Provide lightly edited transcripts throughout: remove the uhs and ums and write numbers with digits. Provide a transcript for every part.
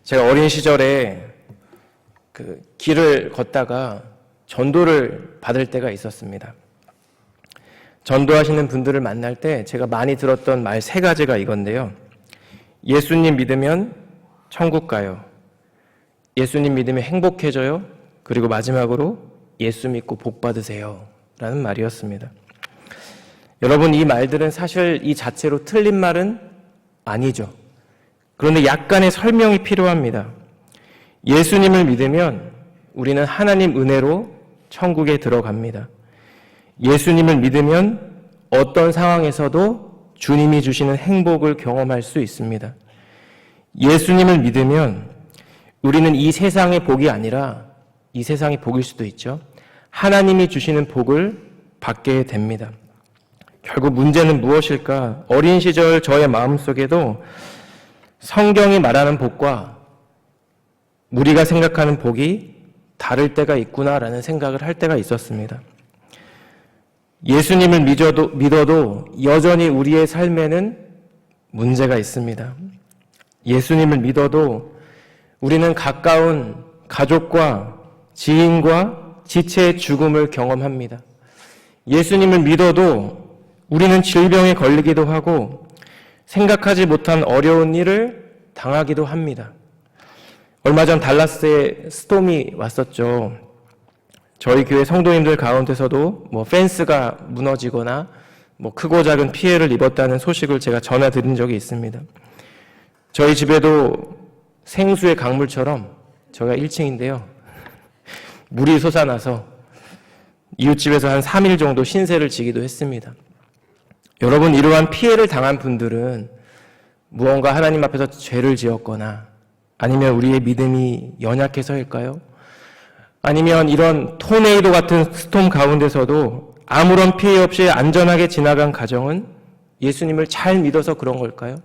제가 어린 시절에 길을 걷다가 전도를 받을 때가 있었습니다. 전도하시는 분들을 만날 때 제가 많이 들었던 말 3가지가 이건데요. 예수님 믿으면 천국 가요. 예수님 믿으면 행복해져요. 그리고 마지막으로 예수 믿고 복 받으세요. 라는 말이었습니다. 여러분, 이 말들은 사실 이 자체로 틀린 말은 아니죠. 그런데 약간의 설명이 필요합니다. 예수님을 믿으면 우리는 하나님 은혜로 천국에 들어갑니다. 예수님을 믿으면 어떤 상황에서도 주님이 주시는 행복을 경험할 수 있습니다. 예수님을 믿으면 우리는 이 세상의 복이 아니라 이 세상의 복일 수도 있죠. 하나님이 주시는 복을 받게 됩니다. 결국 문제는 무엇일까? 어린 시절 저의 마음속에도 성경이 말하는 복과 우리가 생각하는 복이 다를 때가 있구나라는 생각을 할 때가 있었습니다. 예수님을 믿어도 여전히 우리의 삶에는 문제가 있습니다. 예수님을 믿어도 우리는 가까운 가족과 지인과 지체의 죽음을 경험합니다. 예수님을 믿어도 우리는 질병에 걸리기도 하고 생각하지 못한 어려운 일을 당하기도 합니다. 얼마 전 달라스에 스톰이 왔었죠. 저희 교회 성도님들 가운데서도 펜스가 무너지거나 크고 작은 피해를 입었다는 소식을 제가 전해드린 적이 있습니다. 저희 집에도 생수의 강물처럼, 저희가 1층인데요. 물이 솟아나서 이웃집에서 한 3일 정도 신세를 지기도 했습니다. 여러분, 이러한 피해를 당한 분들은 무언가 하나님 앞에서 죄를 지었거나 아니면 우리의 믿음이 연약해서일까요? 아니면 이런 토네이도 같은 스톰 가운데서도 아무런 피해 없이 안전하게 지나간 가정은 예수님을 잘 믿어서 그런 걸까요?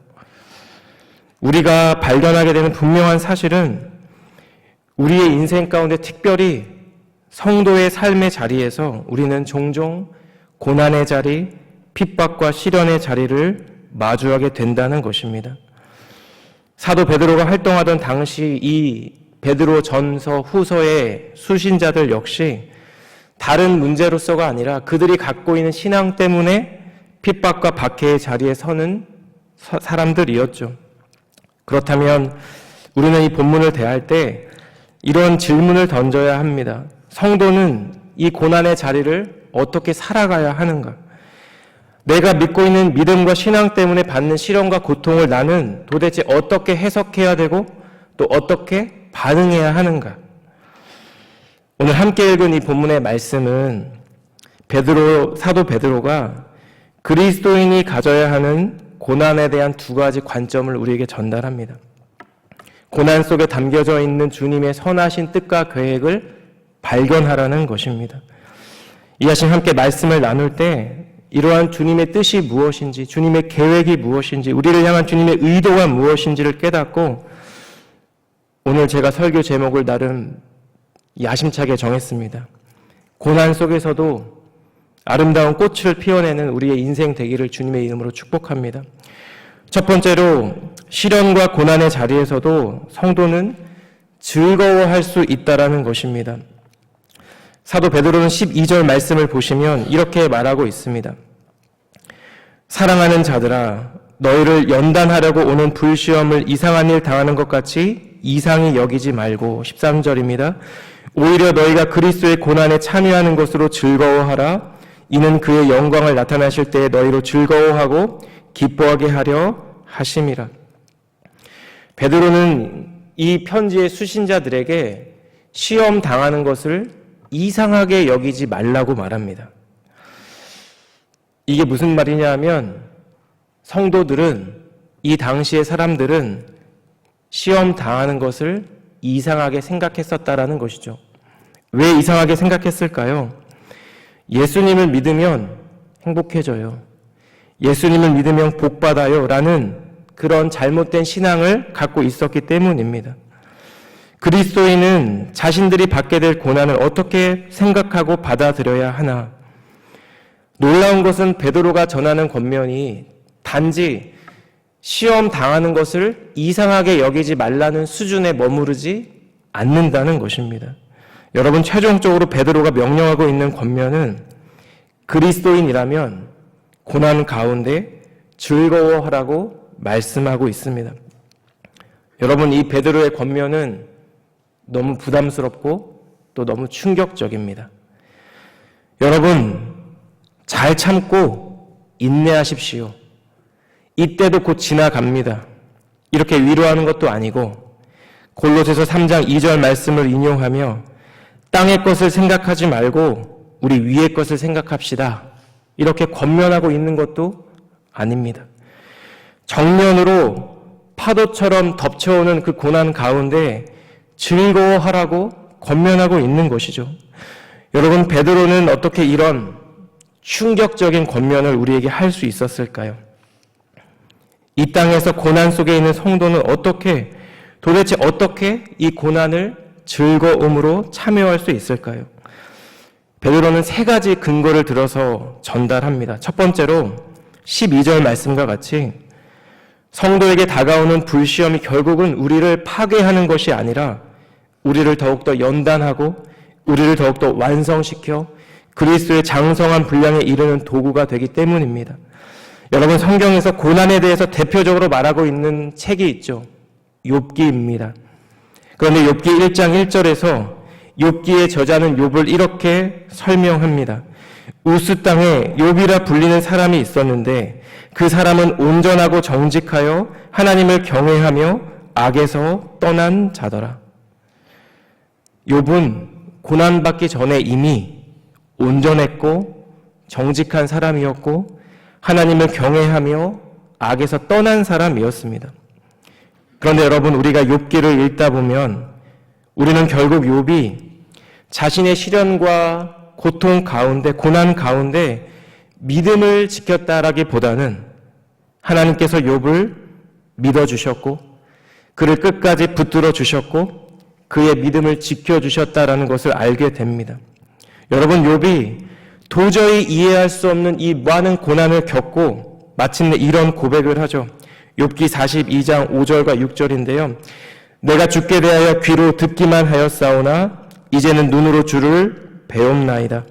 우리가 발견하게 되는 분명한 사실은 우리의 인생 가운데 특별히 성도의 삶의 자리에서 우리는 종종 고난의 자리, 핍박과 시련의 자리를 마주하게 된다는 것입니다. 사도 베드로가 활동하던 당시 이 베드로 전서 후서의 수신자들 역시 다른 문제로서가 아니라 그들이 갖고 있는 신앙 때문에 핍박과 박해의 자리에 서는 사람들이었죠. 그렇다면 우리는 이 본문을 대할 때 이런 질문을 던져야 합니다. 성도는 이 고난의 자리를 어떻게 살아가야 하는가? 내가 믿고 있는 믿음과 신앙 때문에 받는 시련과 고통을 나는 도대체 어떻게 해석해야 되고 또 어떻게 반응해야 하는가? 오늘 함께 읽은 이 본문의 말씀은 사도 베드로가 그리스도인이 가져야 하는 고난에 대한 2가지 관점을 우리에게 전달합니다. 고난 속에 담겨져 있는 주님의 선하신 뜻과 계획을 발견하라는 것입니다. 이 아침 함께 말씀을 나눌 때 이러한 주님의 뜻이 무엇인지, 주님의 계획이 무엇인지, 우리를 향한 주님의 의도가 무엇인지를 깨닫고 오늘 제가 설교 제목을 나름 야심차게 정했습니다. 고난 속에서도 아름다운 꽃을 피워내는 우리의 인생 되기를 주님의 이름으로 축복합니다. 첫 번째로 시련과 고난의 자리에서도 성도는 즐거워할 수 있다라는 것입니다. 사도 베드로는 12절 말씀을 보시면 이렇게 말하고 있습니다. 사랑하는 자들아, 너희를 연단하려고 오는 불시험을 이상한 일 당하는 것 같이 이상히 여기지 말고, 13절입니다. 오히려 너희가 그리스도의 고난에 참여하는 것으로 즐거워하라. 이는 그의 영광을 나타나실 때에 너희로 즐거워하고 기뻐하게 하려 하심이라. 베드로는 이 편지의 수신자들에게 시험 당하는 것을 이상하게 여기지 말라고 말합니다. 이게 무슨 말이냐 하면 성도들은, 이 당시의 사람들은 시험 당하는 것을 이상하게 생각했었다라는 것이죠. 왜 이상하게 생각했을까요? 예수님을 믿으면 행복해져요. 예수님을 믿으면 복받아요. 라는 그런 잘못된 신앙을 갖고 있었기 때문입니다. 그리스도인은 자신들이 받게 될 고난을 어떻게 생각하고 받아들여야 하나? 놀라운 것은 베드로가 전하는 권면이 단지 시험 당하는 것을 이상하게 여기지 말라는 수준에 머무르지 않는다는 것입니다. 여러분, 최종적으로 베드로가 명령하고 있는 권면은 그리스도인이라면 고난 가운데 즐거워하라고 말씀하고 있습니다. 여러분, 이 베드로의 권면은 너무 부담스럽고 또 너무 충격적입니다. 여러분, 잘 참고 인내하십시오. 이때도 곧 지나갑니다. 이렇게 위로하는 것도 아니고 골로새서 3장 2절 말씀을 인용하며 땅의 것을 생각하지 말고 우리 위의 것을 생각합시다. 이렇게 권면하고 있는 것도 아닙니다. 정면으로 파도처럼 덮쳐오는 그 고난 가운데 즐거워하라고 권면하고 있는 것이죠. 여러분, 베드로는 어떻게 이런 충격적인 권면을 우리에게 할 수 있었을까요? 이 땅에서 고난 속에 있는 성도는 도대체 어떻게 이 고난을 즐거움으로 참여할 수 있을까요? 베드로는 3가지 근거를 들어서 전달합니다. 첫 번째로 12절 말씀과 같이 성도에게 다가오는 불시험이 결국은 우리를 파괴하는 것이 아니라 우리를 더욱더 연단하고 우리를 더욱더 완성시켜 그리스도의 장성한 분량에 이르는 도구가 되기 때문입니다. 여러분, 성경에서 고난에 대해서 대표적으로 말하고 있는 책이 있죠. 욥기입니다. 그런데 욥기 1장 1절에서 욥기의 저자는 욥을 이렇게 설명합니다. 우스 땅에 욥이라 불리는 사람이 있었는데 그 사람은 온전하고 정직하여 하나님을 경외하며 악에서 떠난 자더라. 욥은 고난받기 전에 이미 온전했고 정직한 사람이었고 하나님을 경외하며 악에서 떠난 사람이었습니다. 그런데 여러분, 우리가 욥기를 읽다 보면 우리는 결국 욥이 자신의 시련과 고통 가운데, 고난 가운데 믿음을 지켰다라기보다는 하나님께서 욥을 믿어주셨고 그를 끝까지 붙들어 주셨고 그의 믿음을 지켜주셨다라는 것을 알게 됩니다. 여러분, 욥이 도저히 이해할 수 없는 이 많은 고난을 겪고 마침내 이런 고백을 하죠. 욥기 42장 5절과 6절인데요. 내가 주께 대하여 귀로 듣기만 하였사오나 이제는 눈으로 주를 배움나이다.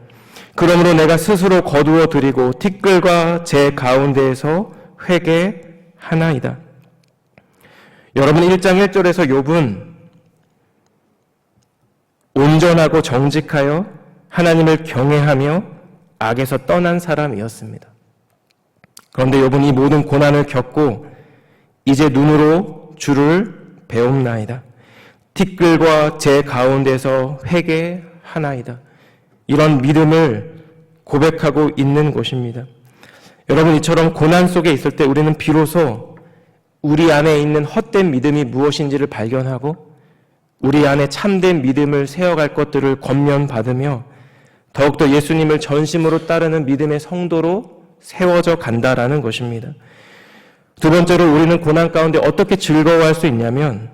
그러므로 내가 스스로 거두어 드리고 티끌과 제 가운데에서 회개하나이다. 여러분, 1장 1절에서 욥은 온전하고 정직하여 하나님을 경외하며 악에서 떠난 사람이었습니다. 그런데 욥은 이 모든 고난을 겪고 이제 눈으로 주를 배움나이다. 티끌과 제 가운데서 회개하나이다. 이런 믿음을 고백하고 있는 것입니다. 여러분, 이처럼 고난 속에 있을 때 우리는 비로소 우리 안에 있는 헛된 믿음이 무엇인지를 발견하고 우리 안에 참된 믿음을 세워갈 것들을 권면받으며 더욱더 예수님을 전심으로 따르는 믿음의 성도로 세워져 간다라는 것입니다. 두 번째로 우리는 고난 가운데 어떻게 즐거워할 수 있냐면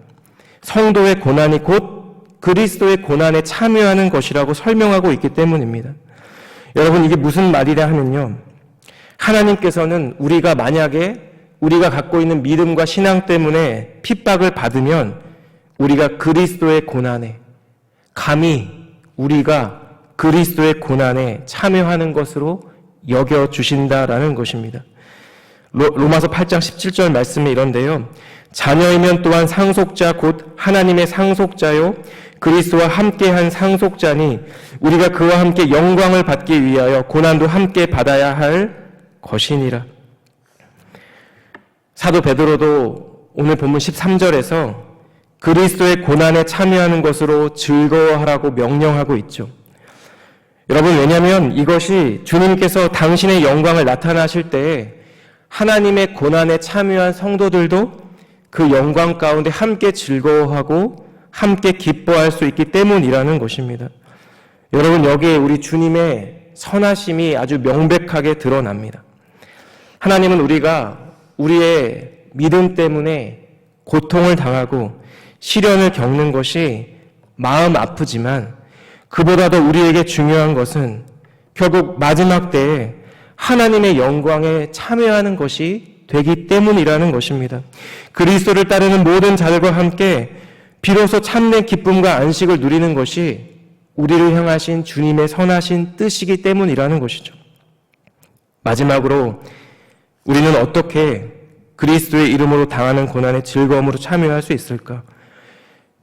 성도의 고난이 곧 그리스도의 고난에 참여하는 것이라고 설명하고 있기 때문입니다. 여러분, 이게 무슨 말이냐 하면요, 하나님께서는 만약에 우리가 갖고 있는 믿음과 신앙 때문에 핍박을 받으면 우리가 그리스도의 고난에, 감히 우리가 그리스도의 고난에 참여하는 것으로 여겨주신다라는 것입니다. 로마서 8장 17절 말씀이 이런데요. 자녀이면 또한 상속자 곧 하나님의 상속자요 그리스도와 함께한 상속자니 우리가 그와 함께 영광을 받기 위하여 고난도 함께 받아야 할 것이니라. 사도 베드로도 오늘 본문 13절에서 그리스도의 고난에 참여하는 것으로 즐거워하라고 명령하고 있죠. 여러분, 왜냐하면 이것이 주님께서 당신의 영광을 나타나실 때에 하나님의 고난에 참여한 성도들도 그 영광 가운데 함께 즐거워하고 함께 기뻐할 수 있기 때문이라는 것입니다. 여러분, 여기에 우리 주님의 선하심이 아주 명백하게 드러납니다. 하나님은 우리의 믿음 때문에 고통을 당하고 시련을 겪는 것이 마음 아프지만 그보다도 우리에게 중요한 것은 결국 마지막 때에 하나님의 영광에 참여하는 것이 되기 때문이라는 것입니다. 그리스도를 따르는 모든 자들과 함께 비로소 참된 기쁨과 안식을 누리는 것이 우리를 향하신 주님의 선하신 뜻이기 때문이라는 것이죠. 마지막으로 우리는 어떻게 그리스도의 이름으로 당하는 고난에 즐거움으로 참여할 수 있을까?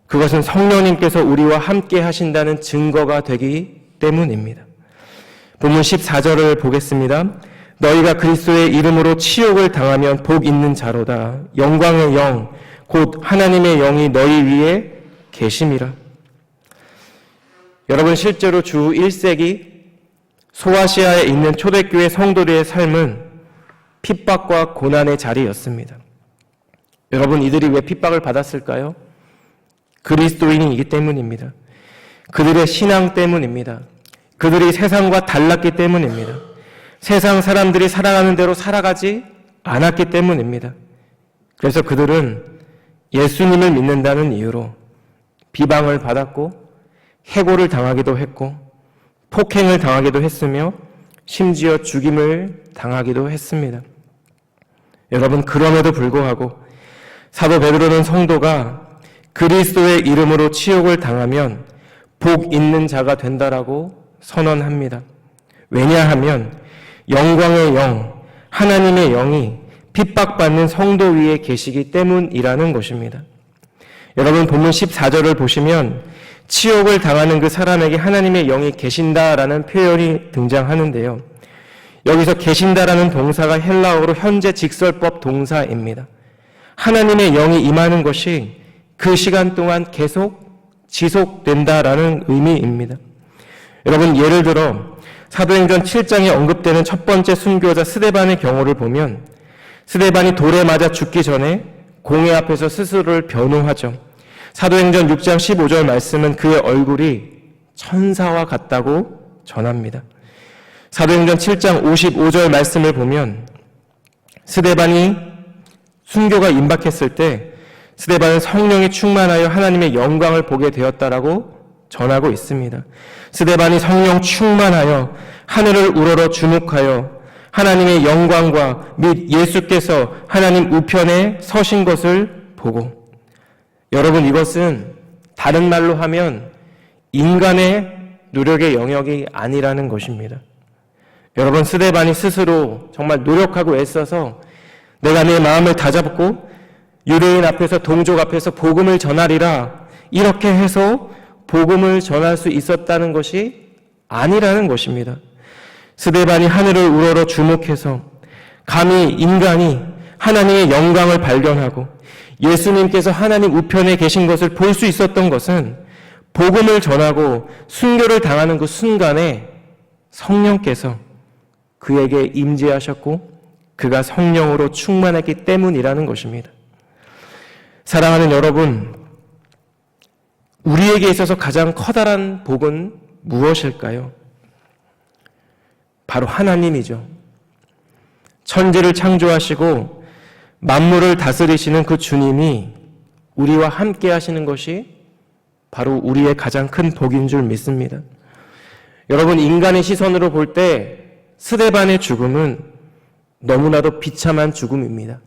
그것은 성령님께서 우리와 함께 하신다는 증거가 되기 때문입니다. 본문 14절을 보겠습니다. 너희가 그리스도의 이름으로 치욕을 당하면 복 있는 자로다. 영광의 영, 곧 하나님의 영이 너희 위에 계심이라. 여러분, 실제로 주 1세기 소아시아에 있는 초대교회 성도들의 삶은 핍박과 고난의 자리였습니다. 여러분, 이들이 왜 핍박을 받았을까요? 그리스도인이기 때문입니다. 그들의 신앙 때문입니다. 그들이 세상과 달랐기 때문입니다. 세상 사람들이 살아가는 대로 살아가지 않았기 때문입니다. 그래서 그들은 예수님을 믿는다는 이유로 비방을 받았고 해고를 당하기도 했고 폭행을 당하기도 했으며 심지어 죽임을 당하기도 했습니다. 여러분, 그럼에도 불구하고 사도 베드로는 성도가 그리스도의 이름으로 치욕을 당하면 복 있는 자가 된다라고 선언합니다. 왜냐하면 영광의 영, 하나님의 영이 핍박받는 성도 위에 계시기 때문이라는 것입니다. 여러분, 본문 14절을 보시면 치욕을 당하는 그 사람에게 하나님의 영이 계신다라는 표현이 등장하는데요. 여기서 계신다라는 동사가 헬라어로 현재 직설법 동사입니다. 하나님의 영이 임하는 것이 그 시간 동안 계속 지속된다라는 의미입니다. 여러분, 예를 들어 사도행전 7장에 언급되는 첫 번째 순교자 스데반의 경우를 보면 스데반이 돌에 맞아 죽기 전에 공회 앞에서 스스로를 변호하죠. 사도행전 6장 15절 말씀은 그의 얼굴이 천사와 같다고 전합니다. 사도행전 7장 55절 말씀을 보면 스데반이 순교가 임박했을 때 스데반은 성령이 충만하여 하나님의 영광을 보게 되었다라고 전하고 있습니다. 스데반이 성령 충만하여 하늘을 우러러 주목하여 하나님의 영광과 및 예수께서 하나님 우편에 서신 것을 보고, 여러분, 이것은 다른 말로 하면 인간의 노력의 영역이 아니라는 것입니다. 여러분, 스데반이 스스로 정말 노력하고 애써서 내가 내 마음을 다잡고 유대인 앞에서 동족 앞에서 복음을 전하리라 이렇게 해서 복음을 전할 수 있었다는 것이 아니라는 것입니다. 스데반이 하늘을 우러러 주목해서 감히 인간이 하나님의 영광을 발견하고 예수님께서 하나님 우편에 계신 것을 볼 수 있었던 것은 복음을 전하고 순교를 당하는 그 순간에 성령께서 그에게 임재하셨고 그가 성령으로 충만했기 때문이라는 것입니다. 사랑하는 여러분, 우리에게 있어서 가장 커다란 복은 무엇일까요? 바로 하나님이죠. 천지를 창조하시고 만물을 다스리시는 그 주님이 우리와 함께 하시는 것이 바로 우리의 가장 큰 복인 줄 믿습니다. 여러분, 인간의 시선으로 볼 때 스데반의 죽음은 너무나도 비참한 죽음입니다.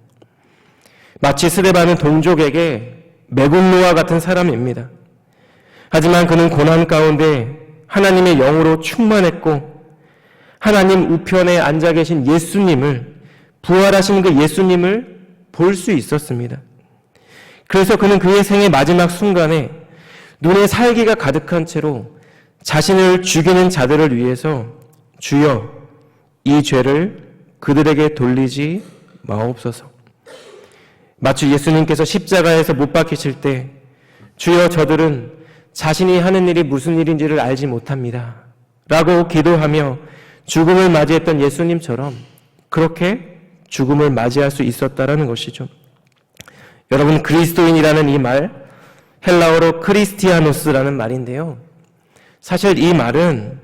마치 스데반은 동족에게 매국노와 같은 사람입니다. 하지만 그는 고난 가운데 하나님의 영으로 충만했고 하나님 우편에 앉아 계신 예수님을, 부활하신 그 예수님을 볼 수 있었습니다. 그래서 그는 그의 생의 마지막 순간에 눈에 살기가 가득한 채로 자신을 죽이는 자들을 위해서 주여 이 죄를 그들에게 돌리지 마옵소서. 마치 예수님께서 십자가에서 못 박히실 때 주여 저들은 자신이 하는 일이 무슨 일인지를 알지 못합니다 라고 기도하며 죽음을 맞이했던 예수님처럼 그렇게 죽음을 맞이할 수 있었다라는 것이죠. 여러분, 그리스도인이라는 이 말, 헬라어로 크리스티아노스라는 말인데요. 사실 이 말은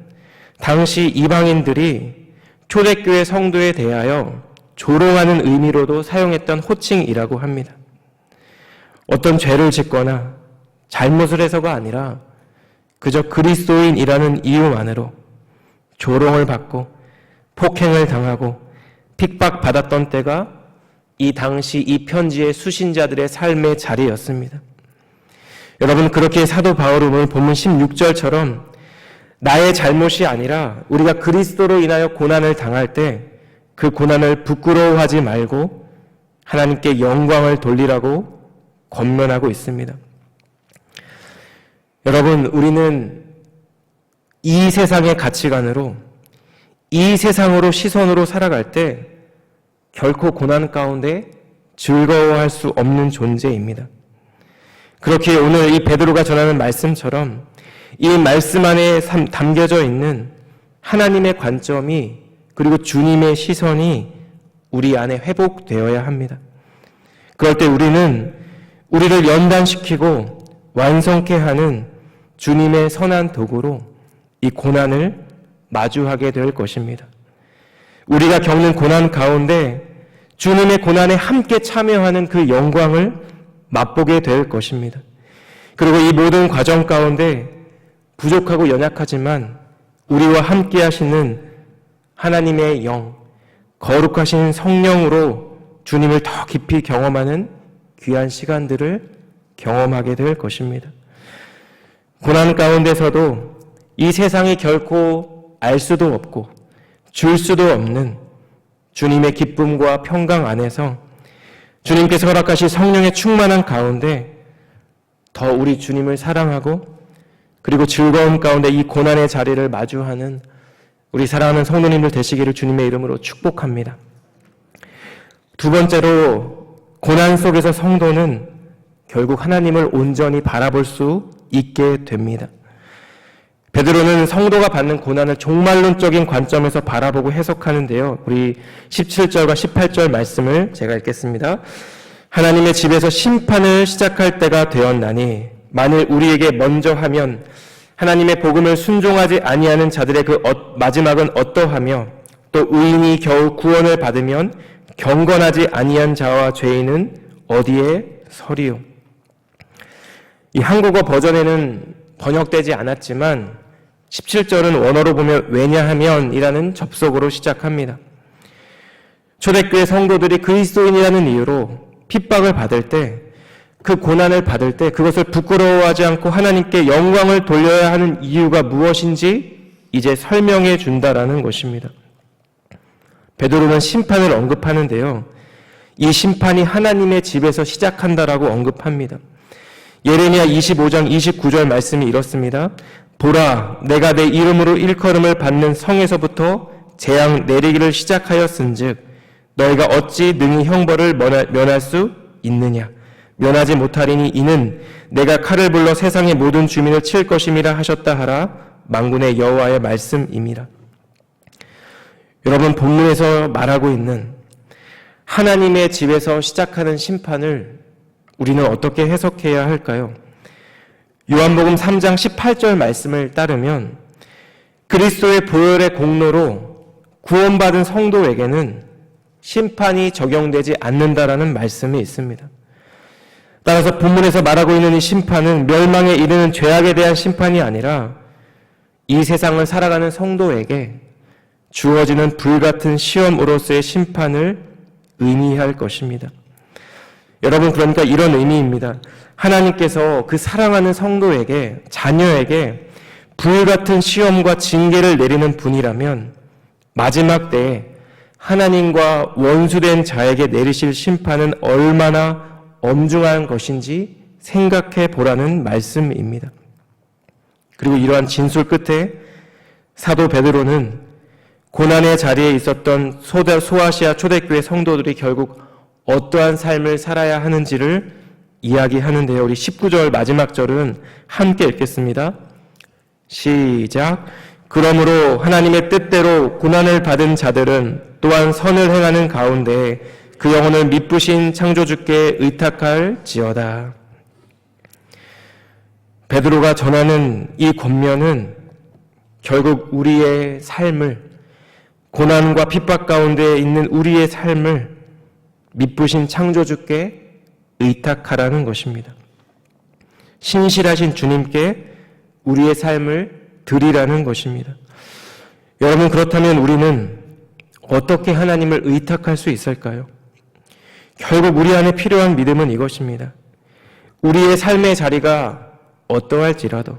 당시 이방인들이 초대교회 성도에 대하여 조롱하는 의미로도 사용했던 호칭이라고 합니다. 어떤 죄를 짓거나 잘못을 해서가 아니라 그저 그리스도인이라는 이유만으로 조롱을 받고 폭행을 당하고 핍박받았던 때가 이 당시 이 편지의 수신자들의 삶의 자리였습니다. 여러분, 그렇게 사도 바울은 오늘 본문 16절처럼 나의 잘못이 아니라 우리가 그리스도로 인하여 고난을 당할 때 그 고난을 부끄러워하지 말고 하나님께 영광을 돌리라고 권면하고 있습니다. 여러분, 우리는 이 세상의 가치관으로, 이 세상으로 시선으로 살아갈 때 결코 고난 가운데 즐거워할 수 없는 존재입니다. 그렇게 오늘 이 베드로가 전하는 말씀처럼 이 말씀 안에 담겨져 있는 하나님의 관점이, 그리고 주님의 시선이 우리 안에 회복되어야 합니다. 그럴 때 우리는 우리를 연단시키고 완성케 하는 주님의 선한 도구로 이 고난을 마주하게 될 것입니다. 우리가 겪는 고난 가운데 주님의 고난에 함께 참여하는 그 영광을 맛보게 될 것입니다. 그리고 이 모든 과정 가운데 부족하고 연약하지만 우리와 함께 하시는 하나님의 영, 거룩하신 성령으로 주님을 더 깊이 경험하는 귀한 시간들을 경험하게 될 것입니다. 고난 가운데서도 이 세상이 결코 알 수도 없고 줄 수도 없는 주님의 기쁨과 평강 안에서 주님께서 허락하신 성령의 충만한 가운데 더 우리 주님을 사랑하고 그리고 즐거움 가운데 이 고난의 자리를 마주하는 우리 사랑하는 성도님들 되시기를 주님의 이름으로 축복합니다. 두 번째로, 고난 속에서 성도는 결국 하나님을 온전히 바라볼 수 있게 됩니다. 베드로는 성도가 받는 고난을 종말론적인 관점에서 바라보고 해석하는데요. 우리 17절과 18절 말씀을 제가 읽겠습니다. 하나님의 집에서 심판을 시작할 때가 되었나니 만일 우리에게 먼저 하면 하나님의 복음을 순종하지 아니하는 자들의 그 마지막은 어떠하며 또 의인이 겨우 구원을 받으면 경건하지 아니한 자와 죄인은 어디에 서리요. 이 한국어 버전에는 번역되지 않았지만 17절은 원어로 보면 왜냐하면 이라는 접속으로 시작합니다. 초대교회 성도들이 그리스도인이라는 이유로 핍박을 받을 때, 그 고난을 받을 때 그것을 부끄러워하지 않고 하나님께 영광을 돌려야 하는 이유가 무엇인지 이제 설명해 준다라는 것입니다. 베드로는 심판을 언급하는데요. 이 심판이 하나님의 집에서 시작한다라고 언급합니다. 예레미야 25장 29절 말씀이 이렇습니다. 보라, 내가 내 이름으로 일컬음을 받는 성에서부터 재앙 내리기를 시작하였은즉 너희가 어찌 능히 형벌을 면할 수 있느냐. 면하지 못하리니 이는 내가 칼을 불러 세상의 모든 주민을 칠 것임이라 하셨다 하라. 만군의 여호와의 말씀입니다. 여러분, 본문에서 말하고 있는 하나님의 집에서 시작하는 심판을 우리는 어떻게 해석해야 할까요? 요한복음 3장 18절 말씀을 따르면 그리스도의 보혈의 공로로 구원받은 성도에게는 심판이 적용되지 않는다라는 말씀이 있습니다. 따라서 본문에서 말하고 있는 이 심판은 멸망에 이르는 죄악에 대한 심판이 아니라 이 세상을 살아가는 성도에게 주어지는 불같은 시험으로서의 심판을 의미할 것입니다. 여러분, 그러니까 이런 의미입니다. 하나님께서 그 사랑하는 성도에게, 자녀에게 불같은 시험과 징계를 내리는 분이라면 마지막 때에 하나님과 원수된 자에게 내리실 심판은 얼마나 엄중한 것인지 생각해 보라는 말씀입니다. 그리고 이러한 진술 끝에 사도 베드로는 고난의 자리에 있었던 소아시아 초대교회 성도들이 결국 어떠한 삶을 살아야 하는지를 이야기하는데요. 우리 19절 마지막 절은 함께 읽겠습니다. 시작. 그러므로 하나님의 뜻대로 고난을 받은 자들은 또한 선을 행하는 가운데 그 영혼을 미쁘신 창조주께 의탁할지어다. 베드로가 전하는 이 권면은 결국 우리의 삶을, 고난과 핍박 가운데 있는 우리의 삶을 미쁘신 창조주께 의탁하라는 것입니다. 신실하신 주님께 우리의 삶을 드리라는 것입니다. 여러분, 그렇다면 우리는 어떻게 하나님을 의탁할 수 있을까요? 결국 우리 안에 필요한 믿음은 이것입니다. 우리의 삶의 자리가 어떠할지라도,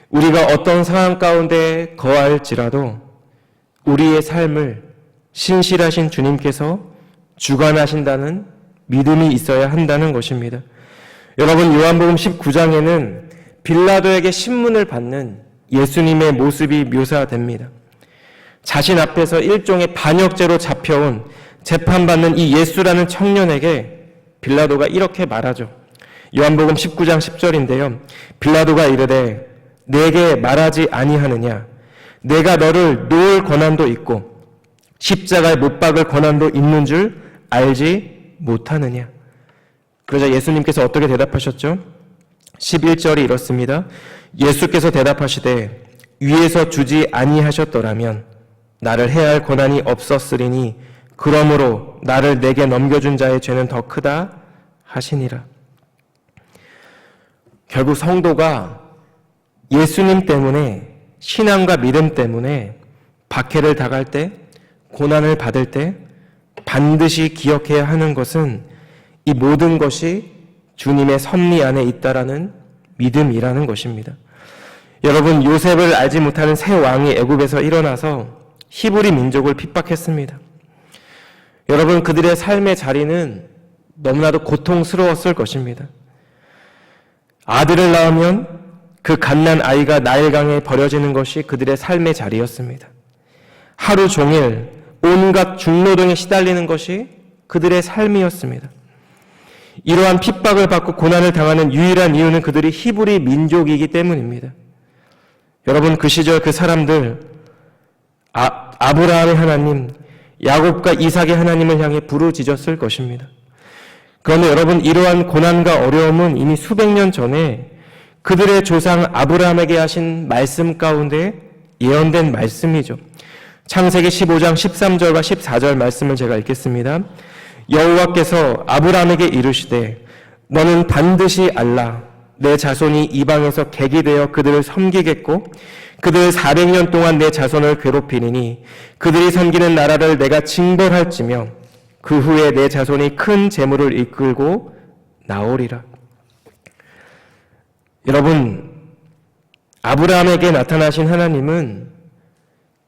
우리가 어떤 상황 가운데 거할지라도 우리의 삶을 신실하신 주님께서 주관하신다는 믿음이 있어야 한다는 것입니다. 여러분, 요한복음 19장에는 빌라도에게 신문을 받는 예수님의 모습이 묘사됩니다. 자신 앞에서 일종의 반역죄로 잡혀온 재판받는 이 예수라는 청년에게 빌라도가 이렇게 말하죠. 요한복음 19장 10절인데요. 빌라도가 이르되 내게 말하지 아니하느냐? 내가 너를 놓을 권한도 있고 십자가에 못 박을 권한도 있는 줄 알지 못하느냐? 그러자 예수님께서 어떻게 대답하셨죠? 11절이 이렇습니다. 예수께서 대답하시되 위에서 주지 아니하셨더라면 나를 해할 권한이 없었으리니 그러므로 나를 내게 넘겨준 자의 죄는 더 크다 하시니라. 결국 성도가 예수님 때문에, 신앙과 믿음 때문에 박해를 당할 때, 고난을 받을 때 반드시 기억해야 하는 것은 이 모든 것이 주님의 섭리 안에 있다라는 믿음이라는 것입니다. 여러분, 요셉을 알지 못하는 새 왕이 애굽에서 일어나서 히브리 민족을 핍박했습니다. 여러분, 그들의 삶의 자리는 너무나도 고통스러웠을 것입니다. 아들을 낳으면 그 갓난 아이가 나일강에 버려지는 것이 그들의 삶의 자리였습니다. 하루 종일 온갖 중노동에 시달리는 것이 그들의 삶이었습니다. 이러한 핍박을 받고 고난을 당하는 유일한 이유는 그들이 히브리 민족이기 때문입니다. 여러분, 그 시절 그 사람들, 아브라함의 하나님, 야곱과 이삭의 하나님을 향해 부르짖었을 것입니다. 그런데 여러분, 이러한 고난과 어려움은 이미 수백 년 전에 그들의 조상 아브라함에게 하신 말씀 가운데 예언된 말씀이죠. 창세기 15장 13절과 14절 말씀을 제가 읽겠습니다. 여호와께서 아브라함에게 이르시되 너는 반드시 알라. 내 자손이 이방에서 객이 되어 그들을 섬기겠고 그들 400년 동안 내 자손을 괴롭히리니 그들이 섬기는 나라를 내가 징벌할지며 그 후에 내 자손이 큰 재물을 이끌고 나오리라. 여러분, 아브라함에게 나타나신 하나님은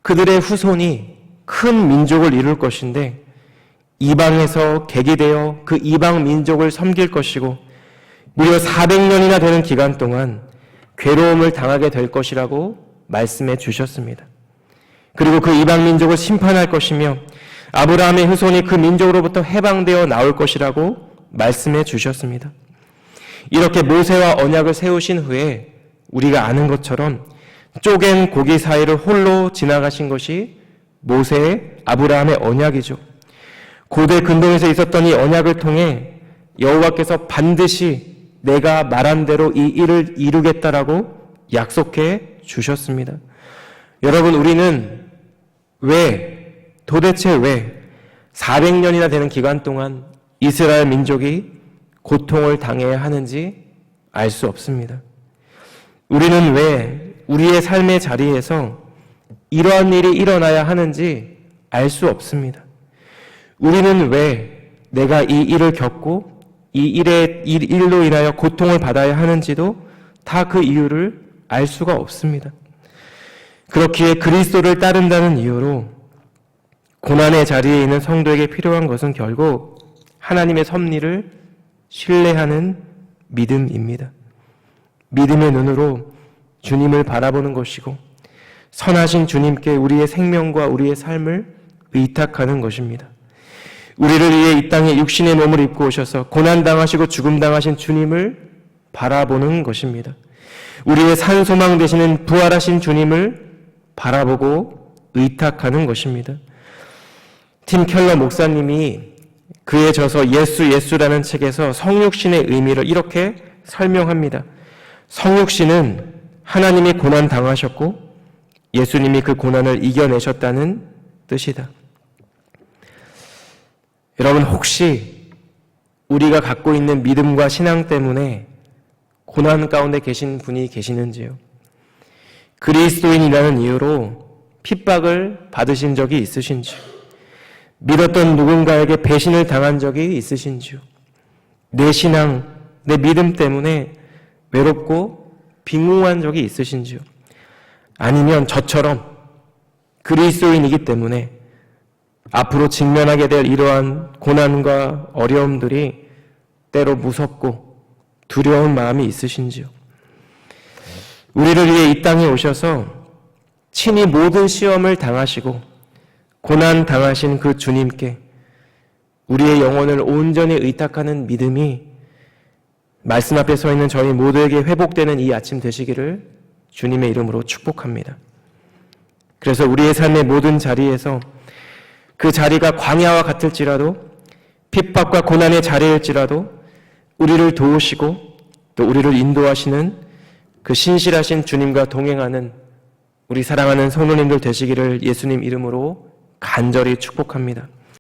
그들의 후손이 큰 민족을 이룰 것인데 이방에서 객이 되어 그 이방 민족을 섬길 것이고 무려 400년이나 되는 기간 동안 괴로움을 당하게 될 것이라고 말씀해 주셨습니다. 그리고 그 이방 민족을 심판할 것이며 아브라함의 후손이 그 민족으로부터 해방되어 나올 것이라고 말씀해 주셨습니다. 이렇게 모세와 언약을 세우신 후에 우리가 아는 것처럼 쪼갠 고기 사이를 홀로 지나가신 것이 모세의 아브라함의 언약이죠. 고대 근동에서 있었던 이 언약을 통해 여호와께서 반드시 내가 말한 대로 이 일을 이루겠다라고 약속해 주셨습니다. 여러분, 우리는 도대체 왜 400년이나 되는 기간 동안 이스라엘 민족이 고통을 당해야 하는지 알 수 없습니다. 우리는 왜 우리의 삶의 자리에서 이러한 일이 일어나야 하는지 알 수 없습니다. 우리는 왜 내가 이 일을 겪고 이 일로 인하여 고통을 받아야 하는지도 다 그 이유를 알 수가 없습니다. 그렇기에 그리스도를 따른다는 이유로 고난의 자리에 있는 성도에게 필요한 것은 결국 하나님의 섭리를 신뢰하는 믿음입니다. 믿음의 눈으로 주님을 바라보는 것이고 선하신 주님께 우리의 생명과 우리의 삶을 의탁하는 것입니다. 우리를 위해 이 땅에 육신의 몸을 입고 오셔서 고난당하시고 죽음당하신 주님을 바라보는 것입니다. 우리의 산소망 되시는 부활하신 주님을 바라보고 의탁하는 것입니다. 팀 켈러 목사님이 그의 저서 예수라는 책에서 성육신의 의미를 이렇게 설명합니다. 성육신은 하나님이 고난 당하셨고 예수님이 그 고난을 이겨내셨다는 뜻이다. 여러분, 혹시 우리가 갖고 있는 믿음과 신앙 때문에 고난 가운데 계신 분이 계시는지요? 그리스도인이라는 이유로 핍박을 받으신 적이 있으신지? 믿었던 누군가에게 배신을 당한 적이 있으신지요? 내 신앙, 내 믿음 때문에 외롭고 빈궁한 적이 있으신지요? 아니면 저처럼 그리스도인이기 때문에 앞으로 직면하게 될 이러한 고난과 어려움들이 때로 무섭고 두려운 마음이 있으신지요? 우리를 위해 이 땅에 오셔서 친히 모든 시험을 당하시고 고난 당하신 그 주님께 우리의 영혼을 온전히 의탁하는 믿음이 말씀 앞에 서 있는 저희 모두에게 회복되는 이 아침 되시기를 주님의 이름으로 축복합니다. 그래서 우리의 삶의 모든 자리에서 그 자리가 광야와 같을지라도 핍박과 고난의 자리일지라도 우리를 도우시고 또 우리를 인도하시는 그 신실하신 주님과 동행하는 우리 사랑하는 성도님들 되시기를 예수님 이름으로 간절히 축복합니다.